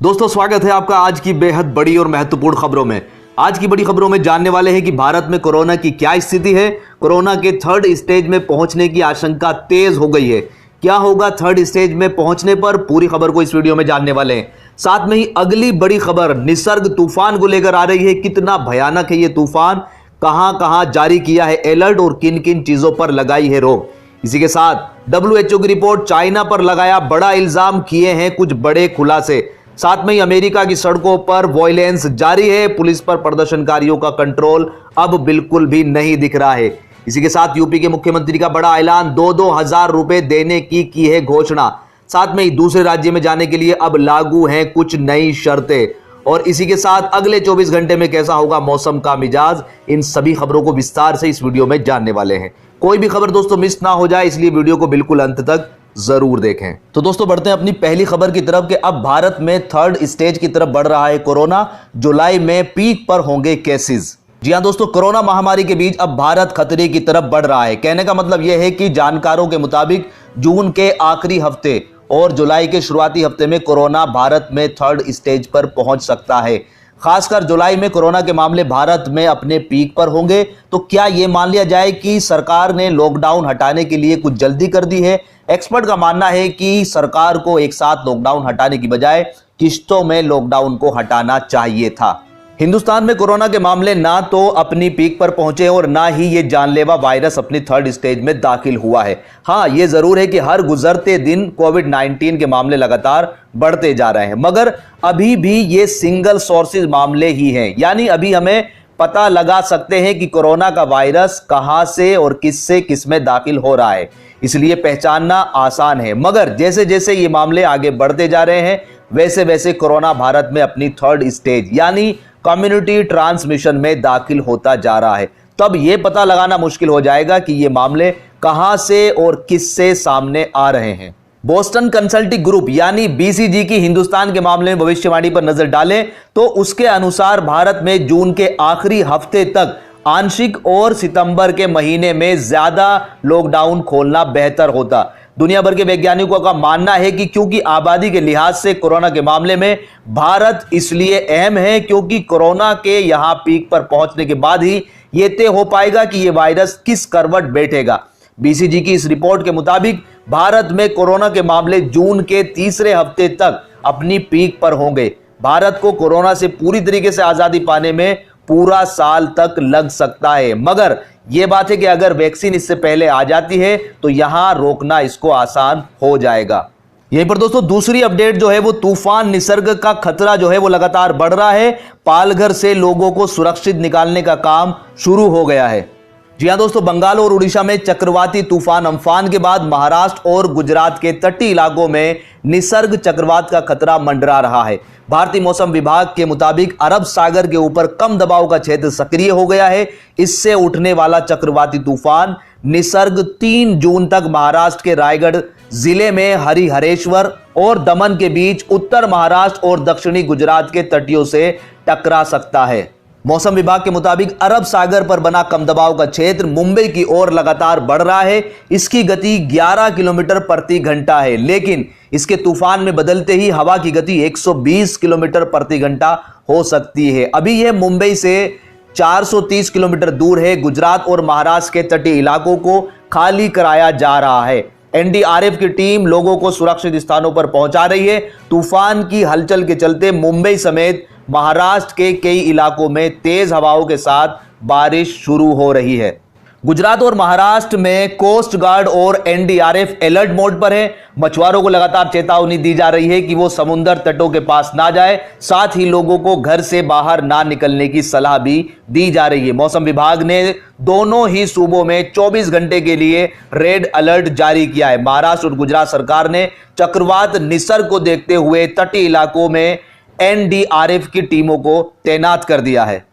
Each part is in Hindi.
दोस्तों स्वागत है आपका आज की बेहद बड़ी और महत्वपूर्ण खबरों में। आज की बड़ी खबरों में जानने वाले हैं कि भारत में कोरोना की क्या स्थिति है। कोरोना के थर्ड स्टेज में पहुंचने की आशंका तेज हो गई है। क्या होगा थर्ड स्टेज में पहुंचने पर, पूरी खबर को इस वीडियो में जानने वाले हैं। साथ में ही अगली बड़ी खबर निसर्ग तूफान को लेकर आ रही है। कितना भयानक है ये तूफान, कहां कहां जारी किया है अलर्ट और किन किन चीजों पर लगाई है रोक। इसी के साथ WHO की रिपोर्ट, चाइना पर लगाया बड़ा इल्जाम, किए हैं कुछ बड़े खुलासे। साथ में ही अमेरिका की सड़कों पर वायलेंस जारी है। पुलिस पर प्रदर्शनकारियों का कंट्रोल अब बिल्कुल भी नहीं दिख रहा है। इसी के साथ यूपी के मुख्यमंत्री का बड़ा ऐलान, 2-2 हजार रुपए देने की है घोषणा। साथ में ही दूसरे राज्य में जाने के लिए अब लागू हैं कुछ नई शर्तें। और इसी के साथ अगले 24 घंटे में कैसा होगा मौसम का मिजाज, इन सभी खबरों को विस्तार से इस वीडियो में जानने वाले हैं। कोई भी खबर दोस्तों मिस ना हो जाए, इसलिए वीडियो को बिल्कुल अंत तक जरूर देखें। तो दोस्तों बढ़ते हैं अपनी पहली खबर की तरफ कि अब भारत में थर्ड स्टेज की तरफ बढ़ रहा है कोरोना। जुलाई में पीक पर होंगे केसेस। जी हां दोस्तों, कोरोना महामारी के बीच अब भारत खतरे की तरफ बढ़ रहा है। कहने का मतलब यह है कि जानकारों के मुताबिक जून के आखिरी हफ्ते और जुलाई के शुरुआती हफ्ते में कोरोना भारत में थर्ड स्टेज पर पहुंच सकता है। खासकर जुलाई में कोरोना के मामले भारत में अपने पीक पर होंगे। तो क्या यह मान लिया जाए कि सरकार ने लॉकडाउन हटाने के लिए कुछ जल्दी कर दी है? एक्सपर्ट का मानना है कि सरकार को एक साथ लॉकडाउन हटाने की बजाय किश्तों में लॉकडाउन को हटाना चाहिए था। हिंदुस्तान में कोरोना के मामले ना तो अपनी पीक पर पहुंचे और ना ही ये जानलेवा वायरस अपनी थर्ड स्टेज में दाखिल हुआ है। हां, ये जरूर है कि हर गुजरते दिन कोविड-19 के मामले लगातार बढ़ते जा रहे हैं, मगर अभी भी ये सिंगल सोर्सेज मामले ही हैं। यानी अभी हमें पता लगा सकते हैं कि कोरोना का वायरस कहां से और किससे किसमें दाखिल हो रहा है, इसलिए पहचानना आसान है। मगर जैसे जैसे ये मामले आगे बढ़ते जा रहे हैं, वैसे वैसे कोरोना भारत में अपनी थर्ड स्टेज यानी कम्युनिटी ट्रांसमिशन में दाखिल होता जा रहा है। तब यह पता लगाना मुश्किल हो जाएगा कि ये मामले कहां से और किससे सामने आ रहे हैं। बोस्टन कंसल्टिंग ग्रुप यानी BCG की हिंदुस्तान के मामले में भविष्यवाणी पर नजर डालें तो उसके अनुसार भारत में जून के आखिरी हफ्ते तक आंशिक और सितंबर के महीने में ज्यादा लॉकडाउन खोलना बेहतर होता। दुनिया भर के वैज्ञानिकों का मानना है कि क्योंकि आबादी के लिहाज से कोरोना के मामले में भारत इसलिए अहम है क्योंकि कोरोना के यहां पीक पर पहुंचने के बाद ही यह तय हो पाएगा कि यह वायरस किस करवट बैठेगा। BCG की इस रिपोर्ट के मुताबिक भारत में कोरोना के मामले जून के तीसरे हफ्ते तक अपनी पीक पर होंगे। भारत को कोरोना से पूरी तरीके से आजादी पाने में पूरा साल तक लग सकता है, मगर यह बात है कि अगर वैक्सीन इससे पहले आ जाती है तो यहां रोकना इसको आसान हो जाएगा। यहीं पर दोस्तों दूसरी अपडेट जो है वो तूफान निसर्ग का खतरा जो है वो लगातार बढ़ रहा है। पालघर से लोगों को सुरक्षित निकालने का काम शुरू हो गया है। जी हां दोस्तों, बंगाल और उड़ीसा में चक्रवाती तूफान अम्फान के बाद महाराष्ट्र और गुजरात के तटीय इलाकों में निसर्ग चक्रवात का खतरा मंडरा रहा है। भारतीय मौसम विभाग के मुताबिक अरब सागर के ऊपर कम दबाव का क्षेत्र सक्रिय हो गया है। इससे उठने वाला चक्रवाती तूफान निसर्ग 3 जून तक महाराष्ट्र के रायगढ़ जिले में हरिहरेश्वर और दमन के बीच उत्तर महाराष्ट्र और दक्षिणी गुजरात के तटियों से टकरा सकता है। मौसम विभाग के मुताबिक अरब सागर पर बना कम दबाव का क्षेत्र मुंबई की ओर लगातार बढ़ रहा है। इसकी गति 11 किलोमीटर प्रति घंटा है, लेकिन इसके तूफान में बदलते ही हवा की गति 120 किलोमीटर प्रति घंटा हो सकती है। अभी यह मुंबई से 430 किलोमीटर दूर है। गुजरात और महाराष्ट्र के तटीय इलाकों को खाली कराया जा रहा है। NDRF की टीम लोगों को सुरक्षित स्थानों पर पहुंचा रही है। तूफान की हलचल के चलते मुंबई समेत महाराष्ट्र के कई इलाकों में तेज हवाओं के साथ बारिश शुरू हो रही है। गुजरात और महाराष्ट्र में कोस्ट गार्ड और NDRF अलर्ट मोड पर है। मछुआरों को लगातार चेतावनी दी जा रही है कि वो समुद्र तटों के पास ना जाए। साथ ही लोगों को घर से बाहर ना निकलने की सलाह भी दी जा रही है। मौसम विभाग ने दोनों ही सूबों में 24 घंटे के लिए रेड अलर्ट जारी किया है। महाराष्ट्र और गुजरात सरकार ने चक्रवात निसर्ग को देखते हुए तटीय इलाकों में NDRF की टीमों को तैनात कर दिया है।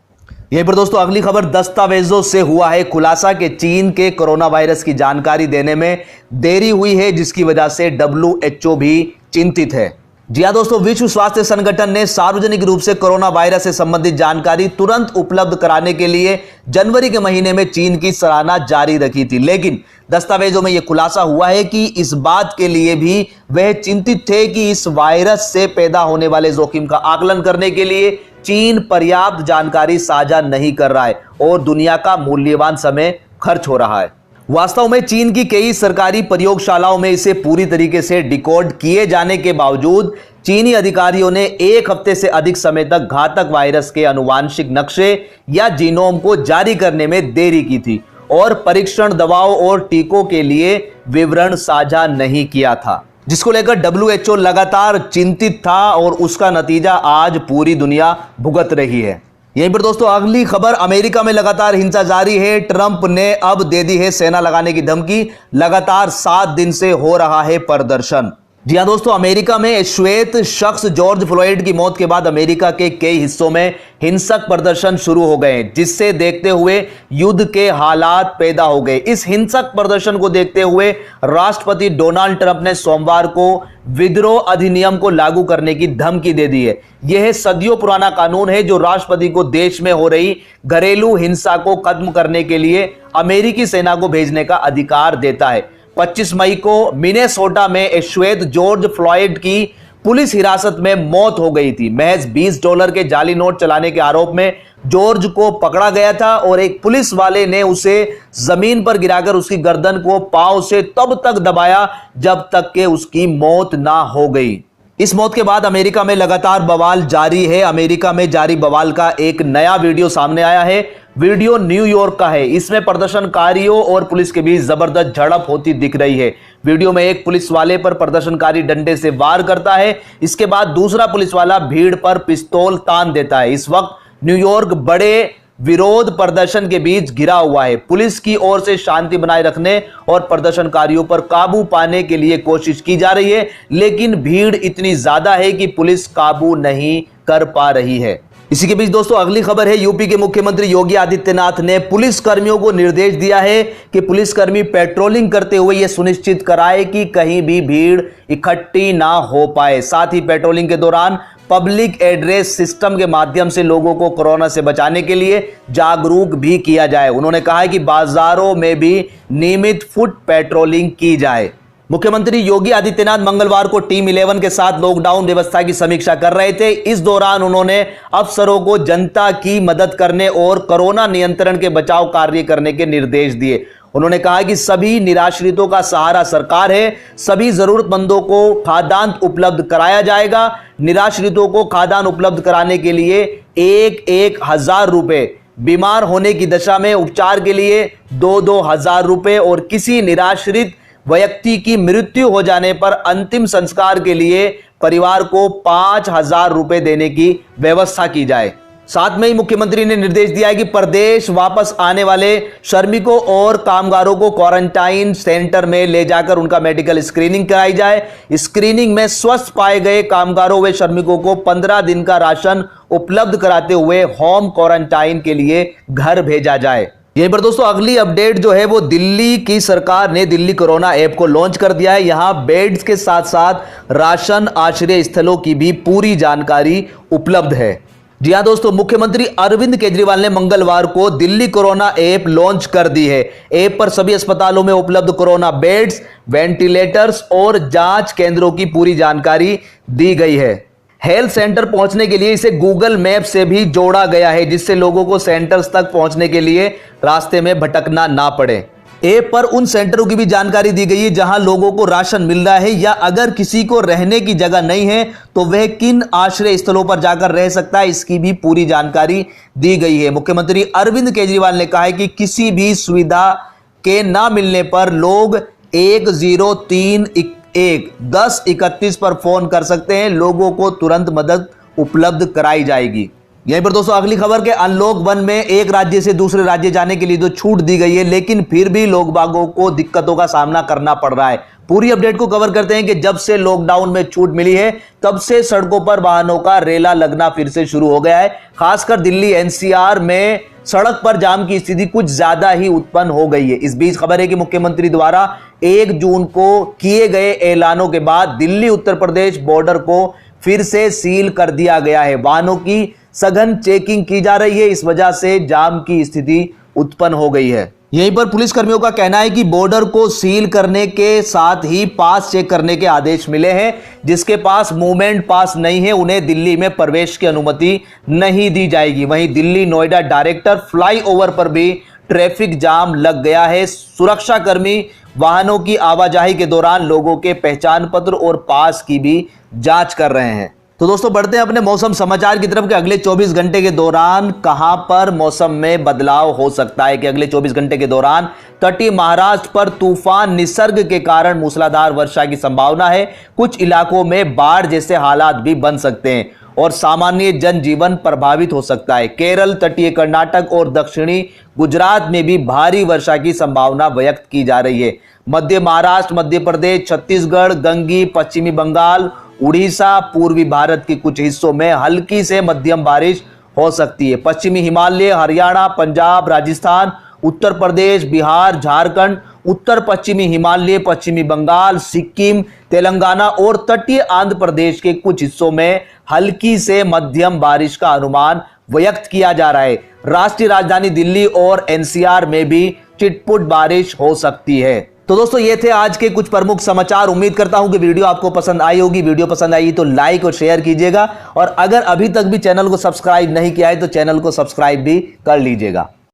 यहीं पर दोस्तों अगली खबर, दस्तावेजों से हुआ है खुलासा कि चीन के कोरोना वायरस की जानकारी देने में देरी हुई है, जिसकी वजह से WHO भी चिंतित है। जी हां दोस्तों, विश्व स्वास्थ्य संगठन ने सार्वजनिक रूप से कोरोना वायरस से संबंधित जानकारी तुरंत उपलब्ध कराने के लिए जनवरी के महीने में चीन की सराहना जारी रखी थी, लेकिन दस्तावेजों में यह खुलासा हुआ है कि इस बात के लिए भी वह चिंतित थे कि इस वायरस से पैदा होने वाले जोखिम का आकलन करने के लिए चीन पर्याप्त जानकारी साझा नहीं कर रहा है और दुनिया का मूल्यवान समय खर्च हो रहा है। वास्तव में चीन की कई सरकारी प्रयोगशालाओं में इसे पूरी तरीके से डिकोड किए जाने के बावजूद चीनी अधिकारियों ने एक हफ्ते से अधिक समय तक घातक वायरस के आनुवांशिक नक्शे या जीनोम को जारी करने में देरी की थी और परीक्षण दवाओं और टीकों के लिए विवरण साझा नहीं किया था, जिसको लेकर WHO लगातार चिंतित था और उसका नतीजा आज पूरी दुनिया भुगत रही है। यहीं पर दोस्तों अगली खबर, अमेरिका में लगातार हिंसा जारी है। ट्रंप ने अब दे दी है सेना लगाने की धमकी। लगातार 7 दिन से हो रहा है प्रदर्शन। जी हां दोस्तों, अमेरिका में श्वेत शख्स जॉर्ज फ्लॉयड की मौत के बाद अमेरिका के कई हिस्सों में हिंसक प्रदर्शन शुरू हो गए, जिससे देखते हुए युद्ध के हालात पैदा हो गए। इस हिंसक प्रदर्शन को देखते हुए राष्ट्रपति डोनाल्ड ट्रंप ने सोमवार को विद्रोह अधिनियम को लागू करने की धमकी दे दी है। यह सदियों पुराना कानून है जो राष्ट्रपति को देश में हो रही घरेलू हिंसा को खत्म करने के लिए अमेरिकी सेना को भेजने का अधिकार देता है। 25 मई को मिनेसोटा में श्वेत जॉर्ज फ्लॉयड की पुलिस हिरासत में मौत हो गई थी। महज $20 के जाली नोट चलाने के आरोप में जॉर्ज को पकड़ा गया था और एक पुलिस वाले ने उसे जमीन पर गिराकर उसकी गर्दन को पांव से तब तक दबाया जब तक कि उसकी मौत ना हो गई। इस मौत के बाद अमेरिका में लगातार बवाल जारी है। अमेरिका में जारी बवाल का एक नया वीडियो सामने आया है। वीडियो न्यूयॉर्क का है। इसमें प्रदर्शनकारियों और पुलिस के बीच जबरदस्त झड़प होती दिख रही है। वीडियो में एक पुलिस वाले पर प्रदर्शनकारी डंडे से वार करता है। इसके बाद दूसरा पुलिस वाला भीड़ पर पिस्तौल तान देता है। इस वक्त न्यूयॉर्क बड़े विरोध प्रदर्शन के बीच घिरा हुआ है। पुलिस की ओर से शांति बनाए रखने और प्रदर्शनकारियों पर काबू पाने के लिए कोशिश की जा रही है, लेकिन भीड़ इतनी ज्यादा है कि पुलिस काबू नहीं कर पा रही है। इसी के बीच दोस्तों अगली खबर है, यूपी के मुख्यमंत्री योगी आदित्यनाथ ने पुलिस कर्मियों को निर्देश दिया है कि पुलिसकर्मी पेट्रोलिंग करते हुए यह सुनिश्चित कराए कि कहीं भी भीड़ इकट्ठी ना हो पाए। साथ ही पेट्रोलिंग के दौरान पब्लिक एड्रेस सिस्टम के माध्यम से लोगों को कोरोना से बचाने के लिए जागरूक भी किया जाए। उन्होंने कहा है कि बाजारों में भी नियमित फुट पेट्रोलिंग की जाए। मुख्यमंत्री योगी आदित्यनाथ मंगलवार को टीम 11 के साथ लॉकडाउन व्यवस्था की समीक्षा कर रहे थे। इस दौरान उन्होंने अफसरों को जनता की मदद करने और कोरोना नियंत्रण के बचाव कार्य करने के निर्देश दिए। उन्होंने कहा कि सभी निराश्रितों का सहारा सरकार है। सभी जरूरतमंदों को खाद्यान्न उपलब्ध कराया जाएगा। निराश्रितों को खाद्यान्न उपलब्ध कराने के लिए 1,000 रुपए, बीमार होने की दशा में उपचार के लिए 2,000 रुपए और किसी निराश्रित व्यक्ति की मृत्यु हो जाने पर अंतिम संस्कार के लिए परिवार को 5,000 रुपए देने की व्यवस्था की जाए। साथ में ही मुख्यमंत्री ने निर्देश दिया है कि प्रदेश वापस आने वाले श्रमिकों और कामगारों को क्वारंटाइन सेंटर में ले जाकर उनका मेडिकल स्क्रीनिंग कराई जाए। स्क्रीनिंग में स्वस्थ पाए गए कामगारों व श्रमिकों को 15 दिन का राशन उपलब्ध कराते हुए होम क्वारंटाइन के लिए घर भेजा जाए। यहीं पर दोस्तों अगली अपडेट जो है वो दिल्ली की सरकार ने दिल्ली कोरोना ऐप को लॉन्च कर दिया है। यहां बेड्स के साथ साथ राशन आश्रय स्थलों की भी पूरी जानकारी उपलब्ध है। जी हां दोस्तों, मुख्यमंत्री अरविंद केजरीवाल ने मंगलवार को दिल्ली कोरोना ऐप लॉन्च कर दी है। ऐप पर सभी अस्पतालों में उपलब्ध कोरोना बेड्स, वेंटिलेटर्स और जांच केंद्रों की पूरी जानकारी दी गई है। हेल्थ सेंटर पहुंचने के लिए इसे गूगल मैप से भी जोड़ा गया है, जिससे लोगों को सेंटर्स तक पहुंचने के लिए रास्ते में भटकना ना पड़े। ऐप पर उन सेंटरों की भी जानकारी दी गई है जहां लोगों को राशन मिल रहा है, या अगर किसी को रहने की जगह नहीं है तो वह किन आश्रय स्थलों पर जाकर रह सकता है, इसकी भी पूरी जानकारी दी गई है। मुख्यमंत्री अरविंद केजरीवाल ने कहा है कि किसी भी सुविधा के ना मिलने पर लोग 1031 पर फोन कर सकते हैं। लोगों को तुरंत मदद उपलब्ध कराई जाएगी। यहीं पर दोस्तों अगली खबर के अनलॉक 1 में एक राज्य से दूसरे राज्य जाने के लिए जो छूट दी गई है, लेकिन फिर भी लोग बागों को दिक्कतों का सामना करना पड़ रहा है। पूरी अपडेट को कवर करते हैं कि जब से लॉकडाउन में छूट मिली है तब से सड़कों पर वाहनों का रेला लगना फिर से शुरू हो गया है। खासकर दिल्ली NCR में सड़क पर जाम की स्थिति कुछ ज्यादा ही उत्पन्न हो गई है। इस बीच खबर है कि मुख्यमंत्री द्वारा 1 जून को किए गए ऐलानों के बाद दिल्ली उत्तर प्रदेश बॉर्डर को फिर से सील कर दिया गया है। वाहनों की सघन चेकिंग की जा रही है। इस वजह से जाम की स्थिति उत्पन्न हो गई है। यहीं पर पुलिस कर्मियों का कहना है कि बॉर्डर को सील करने के साथ ही पास चेक करने के आदेश मिले हैं। जिसके पास मूवमेंट पास नहीं है उन्हें दिल्ली में प्रवेश की अनुमति नहीं दी जाएगी। वहीं दिल्ली नोएडा डायरेक्टर फ्लाईओवर पर भी ट्रैफिक जाम लग गया है। सुरक्षा कर्मी वाहनों की आवाजाही के दौरान लोगों के पहचान पत्र और पास की भी जांच कर रहे हैं। तो दोस्तों बढ़ते हैं अपने मौसम समाचार की तरफ कि अगले 24 घंटे के दौरान कहां पर मौसम में बदलाव हो सकता है। कि अगले 24 घंटे के दौरान तटीय महाराष्ट्र पर तूफान निसर्ग के कारण मूसलाधार वर्षा की संभावना है। कुछ इलाकों में बाढ़ जैसे हालात भी बन सकते हैं और सामान्य जनजीवन प्रभावित हो सकता है। केरल, तटीय कर्नाटक और दक्षिणी गुजरात में भी भारी वर्षा की संभावना व्यक्त की जा रही है। मध्य महाराष्ट्र, मध्य प्रदेश, छत्तीसगढ़, गंगी, पश्चिमी बंगाल, उड़ीसा, पूर्वी भारत के कुछ हिस्सों में हल्की से मध्यम बारिश हो सकती है। पश्चिमी हिमालय, हरियाणा, पंजाब, राजस्थान, उत्तर प्रदेश, बिहार, झारखंड, उत्तर पश्चिमी हिमालय, पश्चिमी बंगाल, सिक्किम, तेलंगाना और तटीय आंध्र प्रदेश के कुछ हिस्सों में हल्की से मध्यम बारिश का अनुमान व्यक्त किया जा रहा है। राष्ट्रीय राजधानी दिल्ली और एनसीआर में भी चिटपुट बारिश हो सकती है। तो दोस्तों ये थे आज के कुछ प्रमुख समाचार। उम्मीद करता हूं कि वीडियो आपको पसंद आई होगी। वीडियो पसंद आई तो लाइक और शेयर कीजिएगा और अगर अभी तक भी चैनल को सब्सक्राइब नहीं किया है तो चैनल को सब्सक्राइब भी कर लीजिएगा।